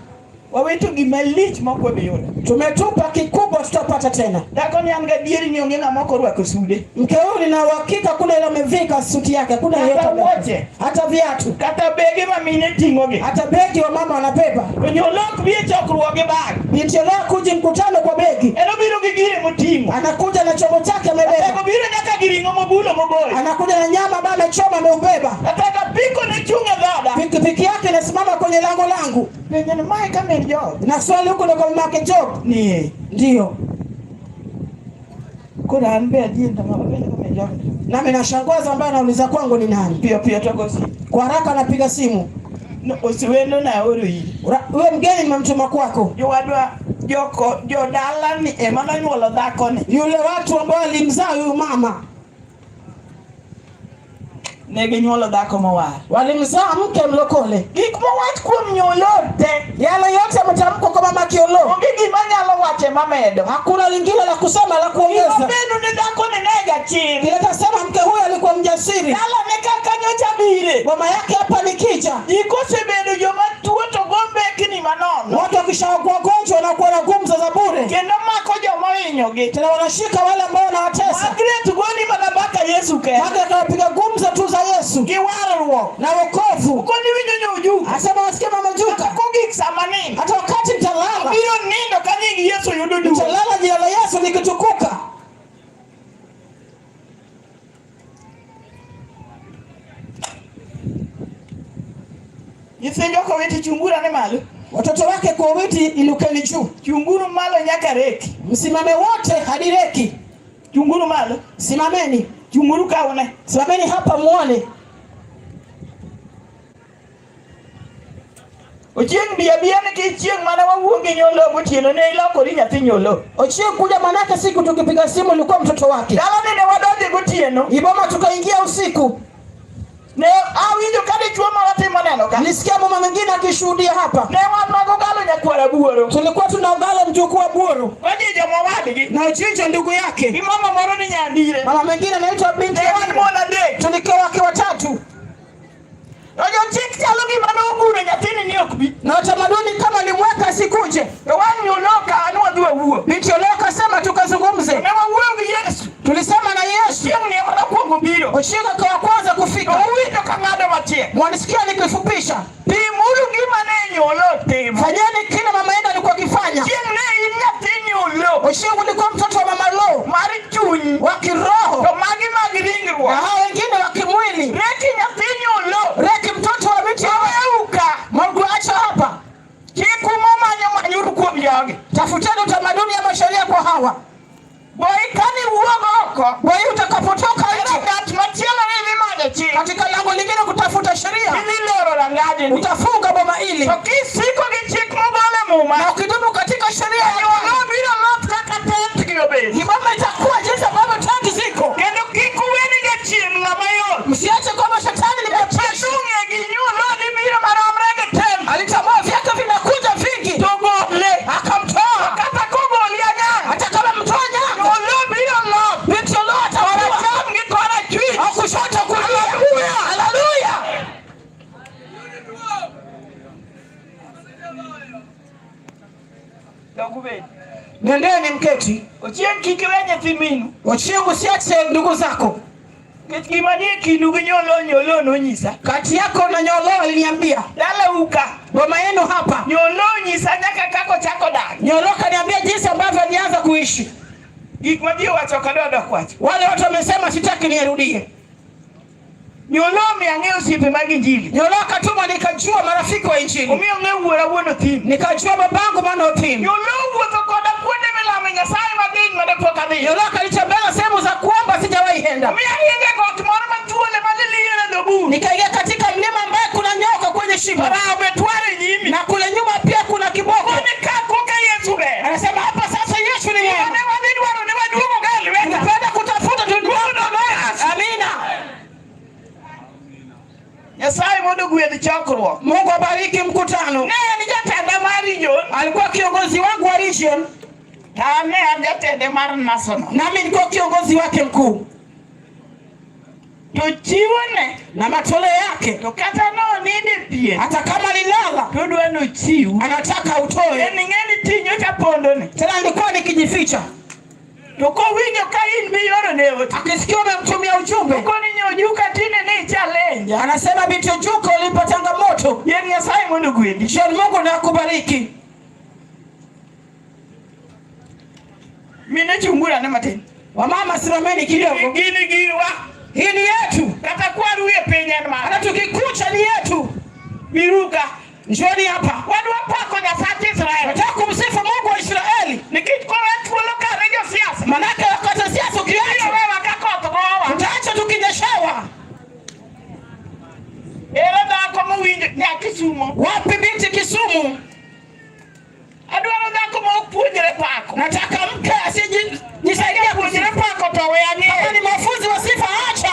Wawetu gimalich moko biyudo. Tumetupa kikubwa tutapata tena. Dhako ni anga dieri ni onge ngamo korwako sude. Mke huyu nina uhakika kuna ile amevika suti yake, kuna yote. Hata viatu, kata bege mamine tingoge. hata begi wa mama wanabeba. Onyolok biye chokruoge bag. Binti leo kuja mkutano kwa begi. Eno biro gigire motingo. Anakuja na chombo chake amebeba. Eno biro nyaka giringo mobulo moboyo. Anakuja na nyama baba choma ameubeba. Ataka piko ne chunga dada. Pikipiki yake inasimama kwenye langu. Penye ni mai kama ni Job. Na swali huko ndo kwa mama Job. Ni. Ndio. Kuna anbe ajinda mama penye kama Job. Nami nashangaza ambaye anauliza kwangu ni nani. Pia toko si. Kwa haraka anapiga simu. No usiwendo na oro hii. Wewe mgeni nimemtuma kwako. Jowadwa joko jodala ni emana nyuolo dhako ni. Yule watu ambao alimzaa huyu mama. Nege nyuolo dhako mawar. Walimzaa mke mlokole. Gik mawach kuom nyuolo te. Yale yote yametamkwa kwa mama Kiolo. Onge gima nyalo wache mamedo. Hakuna lingine la kusema la kuongeza. Mabenu ni dhako ni nega chini. Bila tasema mke huyu alikuwa mjasiri. Dala ne kaka nyocha bire. Mama yake hapa ni kicha. Ikose bedo joma tuo to gombe kini manono. Watu wakishakuwa wagonjwa na kuwa na gumza za bure. Kendo mako joma winyoge. Tena wanashika wale ambao wanawatesa. Magret goni madabaka Yesu ke. Hata akawapiga gumza tu za Yesu. Kiwarruok Na wokovu. Goni winyo nyoju. Asema wasikia mama Juka. Kugik samani. Hata wakati mtalala. Biro nindo kanyigi Yesu yududu. Mtalala jina la Yesu likitukuka. Yisenjo ko weti chungura ne malo. Watoto wake kwa witi inukeni juu. Chunguru malo nyaka reki. Msimame wote hadi reki. Chunguru malo. Simameni. Chunguru kaone. Simameni hapa muone. Ochieng bia ni kichieng mana wawuonge nyolo motieno ne ilokori nyathi nyolo. Ochieng kuja manake siku tukipiga simu ilikuwa mtoto wake. Dala ne wadonje gotieno. Iboma tukaingia usiku. Ne awinjo kade chuo maratimo neno ka. Nisikia mama mwingine akishuhudia hapa. Ne wamago galo nyakwara buoro. Tulikuwa tunaogala mjukuu wa Buoro. Waje jamaa wadigi. Na Ojinjo ndugu yake. Ni mama moro ni nyandire. Mama mwingine anaitwa binti Ne wadmona de. Tulikuwa wake watatu. Ojo chik chalo gima nogure nyathini ni okbi. Na utamaduni kama alimweka asikuje. Wanyoloka anu adua wuo. Binti Oloka sema tukazungumze. Ne wawuonge Yesu. Tulisema na Yesu. Chieng ni amana kuongo biro. Ochieng kwa kwanza kufika. Owinjo ka ngado matie. Mwanisikia nikifupisha. Timuru gima ne nyolo timo. Fanyeni kile mama yenu alikuwa akifanya. Chieng ne in nyathi nyolo. Ochieng ulikuwa mtoto wa mama Lo. Mari chunyi. Wa kiroho. To magi ringruok. Na hao wengine wa kimwili. Reki nyathi nyolo. Reki mtoto wa binti Oweuka. Mungu acha hapa. Chiku momanyo manyuru kuom jogi. Tafuteni utamaduni ya masharia kwa hawa. Boy kani uogo oko. Boy utakapotoka nje. Gat machielo ni vimane chi. Katika lango lingine kutafuta sheria. Ili loro rangaji ni. Utafunga boma ili. So kisiko gichik mogole muma. Na ukidumu katika sheria ya Nyolo biro lot kaka tent giyobe. Iboma itakuwa jinsi ambavyo tangi ziko. Kendo kikuweni gachien lamayo. Msiache kwamba shetani ni mcheshi. Tunge ginyulo ni biro maromrege tem. Alitambua vyake vinakuja vingi. Togole. Akamtoa. Kata kogoli anya. Hata kama mtoa nyanga. Nyolo biro lot. Binti Olo atawala. Cham gikona chui. Au kushoto kulia. Haleluya. Dogube. Nendeni mketi. Ochieng kikiwenye thiminu. Ochieng usiache ndugu zako. Gimanie kindu gi nyolo nonyisa. Kati yako na Nyolo aliniambia. Dala uka. Boma yenu hapa. Nyolo nyisa nyaka kako chako dak. Nyolo kaniambia jinsi ambavyo alianza kuishi. Gik madio wacho kadoda kwacho. Wale watu wamesema sitaki nirudie. Nyolo miang'eo siepe mag injili. Nyolo akatuma nikajua marafiki wa injili. Omiyo ng'e wuora wuono thim. Nikajua babangu maana thim. Nyolo wuotho koda kuonde milame Nyasaye maging madapok adhi. Nyolo alitembea sehemu za kuomba sijawahi enda. Nikaingia katika mlima ambaye kuna nyoka kwenye shimo. Na kule nyuma pia kuna kiboko. Anasema hapa sasa Yesu ni Mungu. Unapenda kutafuta tu. Amina. Mungu abariki mkutano. Alikuwa kiongozi wangu wa region. Nami nilikuwa kiongozi wake mkuu. Na matoleo yake hata kama lilala anataka utoe. Tena nilikuwa nikijificha. Akisikia umemtumia ujumbe, anasema binti Juko ulipa changamoto. Shani Mungu na kubariki. Wamama simameni kidogo. Hii ni yetu. Hata tukikucha ni yetu. Njoni hapa. Nataka kumsifu Mungu wa Israeli. Manake wakati siasa ukiacha tutaacha tukinyeshewa. Wapi binti Kisumu? Nataka mke asijisaidia kujira pako towe yani. Kama ni mafunzi wa sifa acha.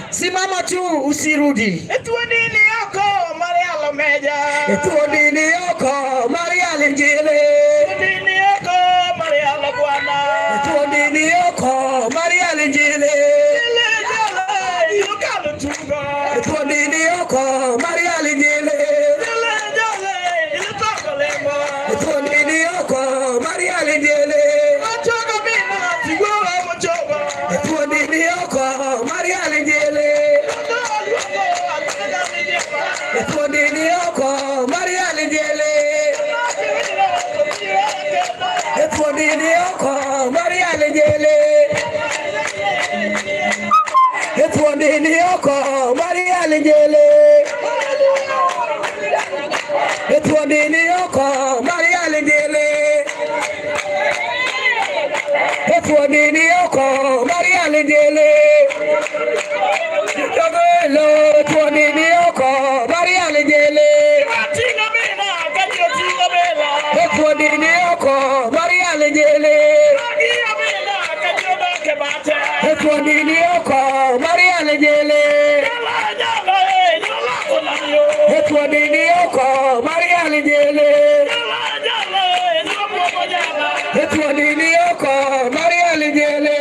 Simama tu usirudi. Etuodini yako Maria Lomeja. Etuodini yako Maria Lenjele. Etuodini yako Maria Lobwana. Etuodini yako Maria Lenjele. Etuodini yako Maria Lenjele. Etuodini yako Maria Lenjele. Etuodini yako Maria Lenjele. Etuodini yako Maria Lenjele. Etuodini yako Maria Lenjele. Etuodini yako Maria Lenjele. Etuodini yako Maria Lenjele. Etuodini yako Maria Lenjele. Etuodini yako Maria Lenjele. Etuodini yako Maria Lenjele. Etuodini yako Maria Lenjele. Etuodini yako Maria Lenjele. Etuodini yako Maria Lenjele.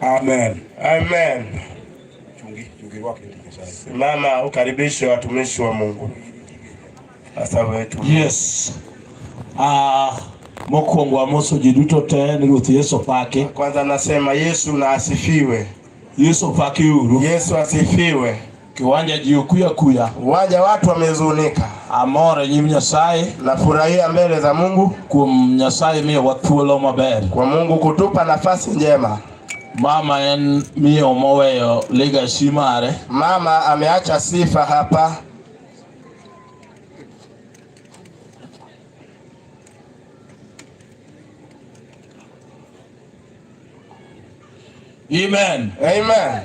Amen. Amen. Mama, ukaribishe watumishi wa Mungu. Sasa wetu. Yes. Mokwongo amoso jiduto te ni Ruth Yesu pake. Kwanza nasema Yesu na asifiwe. Yesu pake uru. Yesu asifiwe. Kiwanja jiokuya kuya. Waja watu wamezunika. Amore nyim Nyasaye. Na furahia mbele za Mungu. Kum Nyasaye miyo wathuolo maber. Kwa Mungu kutupa nafasi njema. Mama en miyo moweyo legacy mare. Mama ameacha sifa hapa. Amen. Amen.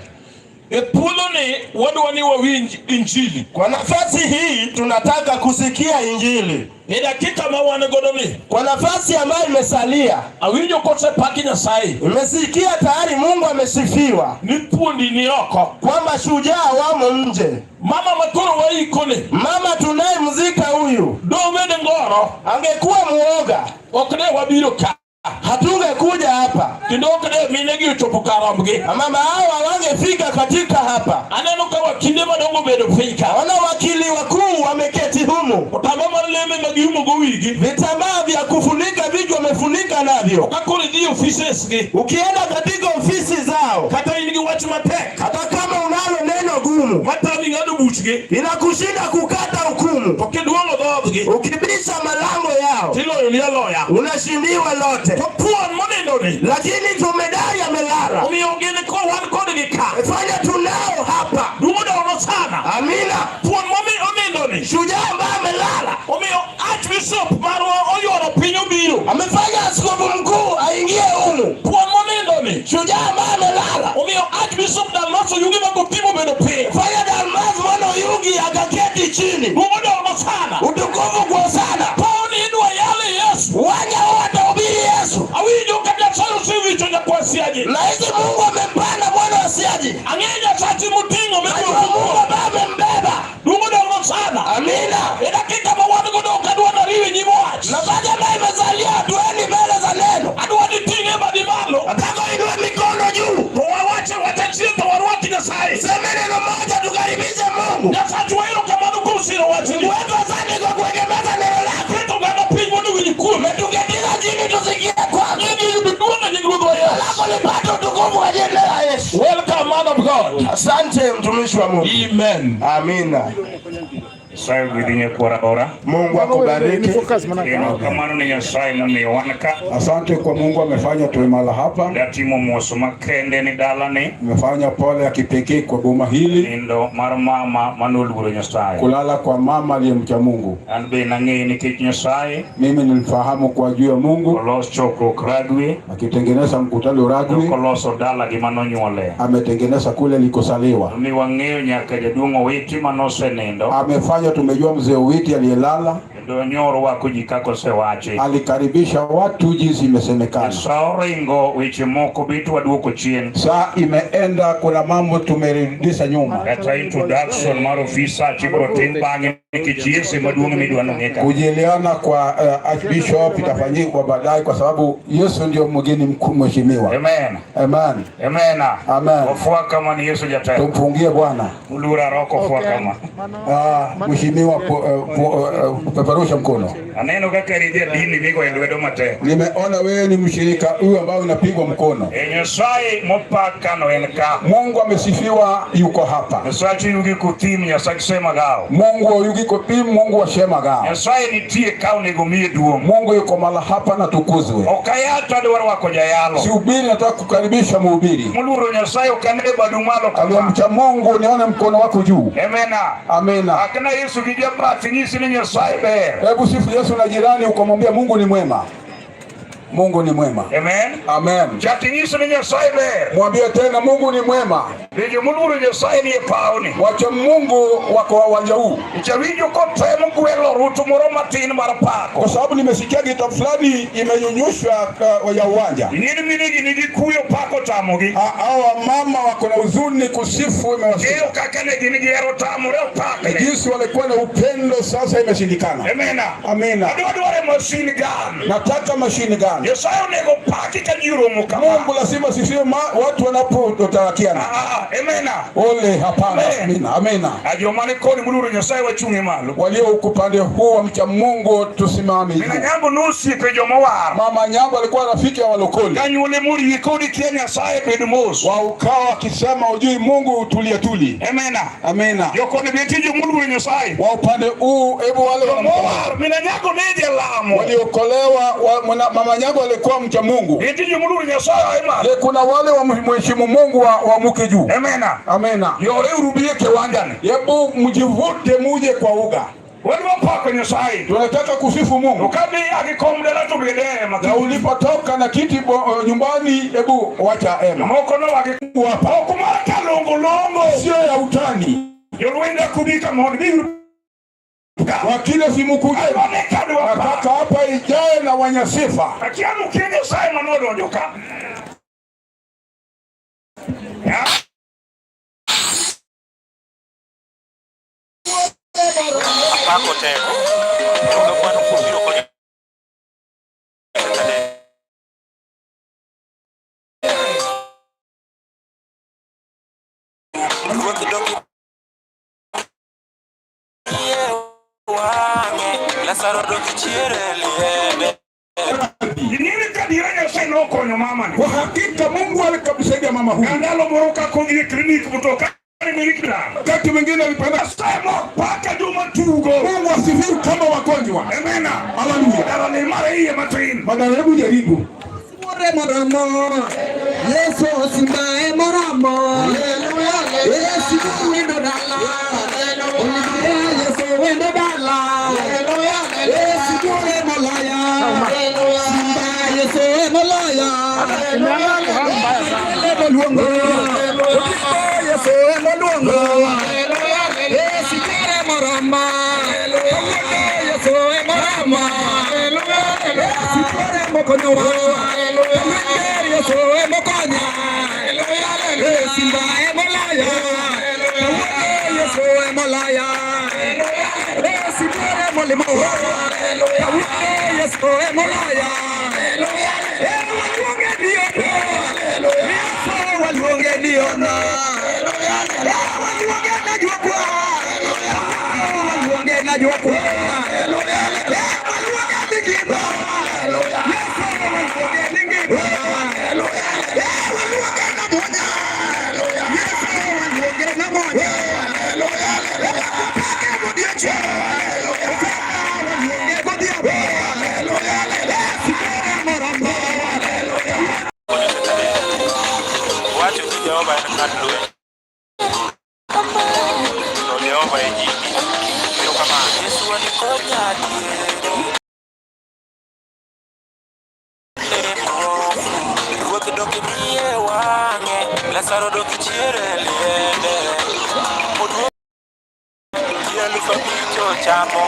Etuloni wadwani wawinji injili. Kwa nafasi hii tunataka kusikia injili. Ni dakika mawanegodoni. Kwa nafasi ambayo imesalia. Awinjo kose paki Nyasaye. Umesikia tayari Mungu amesifiwa. Ni pundi ni oko. Kwamba shujaa wamo nje. Mama makoro wa ikone. Mama tunaye mzika huyu. Dovede ngoro. Angekuwa muoga. Okne wabiro ka. Hatungekuja hapa. Kindoka minegi uchopo karambge. Mama hawa wangefika katika hapa. Aneno kwa wakili madongo bedo fika. Wana wakili wakuu wameketi humu. Utamama leme magiumo gowigi. Vitambaa vya kufunika vichwa wamefunika navyo. Ukakuri di offices ge. Ukienda katika ofisi zao. Kata inigi watu matek. Hata kama unalo neno gumu. Matami ngado buchge. Inakushinda kukata hukumu. Okiduongo dhodge. Ukibisha malango yao. Tilo yulia loya. Unashindiwa lote. Puan monendoni. Lakini tumedai amelala. Umiongene kwa wakode nika. Fanya tunao hapa. Dumuda ono sana. Amina. Puan monendoni. Shujaa ambaye amelala. Umio Archbishop Marwa Oyoro Pinyo Biro. Amefanya askofu mkuu aingie humu. Puan monendoni. Shujaa ambaye amelala. Umio Archbishop Dalmaso Yugi Makopimo Bedo Pe. Fanya Dalmaso Mono Yugi akaketi chini. Dumuda ono sana. Utukufu kwa sana. Paoni inua yale Yesu. Wanya watahubiri Yesu. Awijo kabla sayo sivi chonja kwa siaji. Na hizi Mungu amempanda mwana wa siaji. Angenya chati mutingo Mungu ambaye amembeba. Dumuda ono sana. Amina. Edakika mawani kudo kadua na riwe nyimoach. Na baada ya imezalia tueni mbele za neno. Aduani tinge badimalo. Ataka inue mikono juu. Wawache watachita waruati na sai. Sema neno moja tukaribishe Mungu. Nyasachu wa hilo kamanu kusiro watini. Wetu asante kwa kuegemeza neno lako. Kito gana pingu nugu nyikume. Metuketiza chini tusikie kwako. Nyingi yubiduana nyingi wa Yesu. Lako lipate utukufu kwa jina la Yesu. Welcome man of God. Asante mtumishi wa Mungu. Amen. Amina. Sayo gidinye kora ora. Mungu akubariki. Eno kamano ni Nyasaye momiyo wanka. Asante kwa Mungu amefanya tuwe mahali hapa. Datimo moso makende ni dalane. Amefanya pole ya kipekee kwa boma hili. Nindo mar mama manoluoro Nyasaye. Kulala kwa mama aliyemcha Mungu. An be nang'eyo nikech Nyasaye. Mimi nilifahamu kwa juu ya Mungu. Olos chokruok Ragwe. Akitengeneza mkutano Ragwe. Okoloso dala gi manonyuole. Ametengeneza kule likosaliwa. Mi wang'eyo nyaka jaduong' Owiti manosenindo. Amefanya tumejua mzee Owiti aliyelala. Kendo nyoro wako ji kako sewachi. Alikaribisha watu jinsi imesemekana. Saa ringo weche moko bitu waduoko chien. Saa imeenda kuna mambo tumerudisha nyuma. Kata introduction mar ofisa chibro tim bang'e kichiese maduong' midwano ng'eka. Kujiliana kwa Archbishop itafanyika baadaye kwa sababu Yesu ndio mgeni mkuu mheshimiwa. Amen. Amen. Amen. Amen. Ofua kama ni Yesu jatelo. Tumfungie Bwana. Ulura roko ofua kama. Mheshimiwa peperusha mkono. Aneno kaka ridhia dini miko elwedo mate. Nimeona wewe ni mshirika huyu ambao unapigwa mkono. Nyasaye mopaka no enka. Mungu amesifiwa yuko hapa. Nyasaye yugi kutim Nyasaye sema gao. Mungu yugi kutim Mungu wasema gao. Nyasaye nitie kao negomie duong. Mungu yuko mala hapa na tukuzwe. Okayata dwaro wako jayalo. Sihubiri nataka kukaribisha mhubiri. Muluro Nyasaye ukaneba dumalo kama. Aliyemcha Mungu nione mkono wako juu. Amena. Amena. Akana Yesu kijapa tingisi ni Nyasaye ber. Hebu sifu Yesu na jirani ukamwambia Mungu ni mwema. Mungu ni mwema. Amen. Amen. Chatingisi ni Nyasaye ber. Mwambie tena Mungu ni mwema. Ndio muluru Nyasaye ni paoni. Wacha Mungu wako uwanja huu. Ichawijo ko temo kwelo rutu moro matin mar pako. Kwa sababu nimesikia gita fulani imenyunyushwa ya uwanja. Nini minigi nigi kuyo pako tamogi. Hawa mama wako na huzuni kusifu imewasikia. Leo kakane gini gero tamu leo paka. Jinsi walikuwa na upendo sasa imeshindikana. Amena. Amena. Adware machine gun. Nataka machine gun. Nyasaye nego paki kajiro muka. Mungu lazima sifiwe watu wanapotarakiana. Amena. Ole hapana. Amina. Amena. Ajomane kodi muluru Nyasaye wachunge malo. Walio upande huu wa mcha Mungu tusimame. Mina nyambo nusi pejo mawar. Mama nyambo alikuwa rafiki wa walokole. Kanyule muri yikodi kia Nyasaye pedu mos. Wa ukawa kisema ujui Mungu tulia tuli. Amena. Amena. Yokoni betijo muluru Nyasaye. Wa upande huu ebu wale wa mawar. Mina nyago neje lamo. Waliokolewa mama nyambo alikuwa mcha Mungu. Betijo muluru Nyasaye aima. Kuna wale wa mheshimu Mungu wa muke juu. Amena. Amena. Yore urubie kiwanjani. Yebu mjivute muje kwa uga. Waliwa pako Nyasaye. Tunataka kusifu Mungu. Ukabi akikomdela tubele na ulipotoka na kiti nyumbani ebu wacha ema. Moko no wakikuwa hapa. Okumata longo. Sio ya utani. Yolwenda kubika mahoni. Wakile simu kuja. Nataka hapa ijae na wanyasifa. Akiamu kenge sai manodo njoka. Apako teko. Yoga kwanu kubiro kwenye. Kwa hakika Mungu alikamsaidia mama huyu. Ngalo moroka kwenye kliniki kutoka wakati mwingine alipenda sema paka juma tugo. Mungu asifiwe kama wagonjwa. Amena. Haleluya. Dara ni mara hii matrin. Madhehebu jaribu. Moramo. Yesu simbae moramo. Haleluya. Yesu wendo dala. Haleluya. Yesu wendo dala. Haleluya. Yesu malaya. Haleluya. Simba Yesu malaya. Haleluya. Yesu malungo. Haleluya. Yesu kare morama. Haleluya. Yesu morama. Haleluya. Yesu kare mokono. Haleluya. Yesu mokonya. Haleluya. Yesu mbae malaya. Haleluya. Yesu malaya. Haleluya. Yesu kare molimo. Haleluya. Yesu malaya. Haleluya. Walunge diona. Haleluya. Walunge diona. Chamo,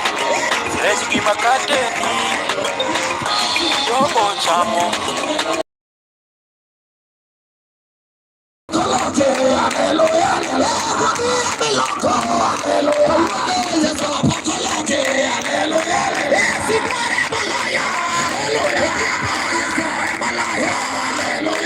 rescue makate ni yobo chamo. Hallelujah, hallelujah, hallelujah.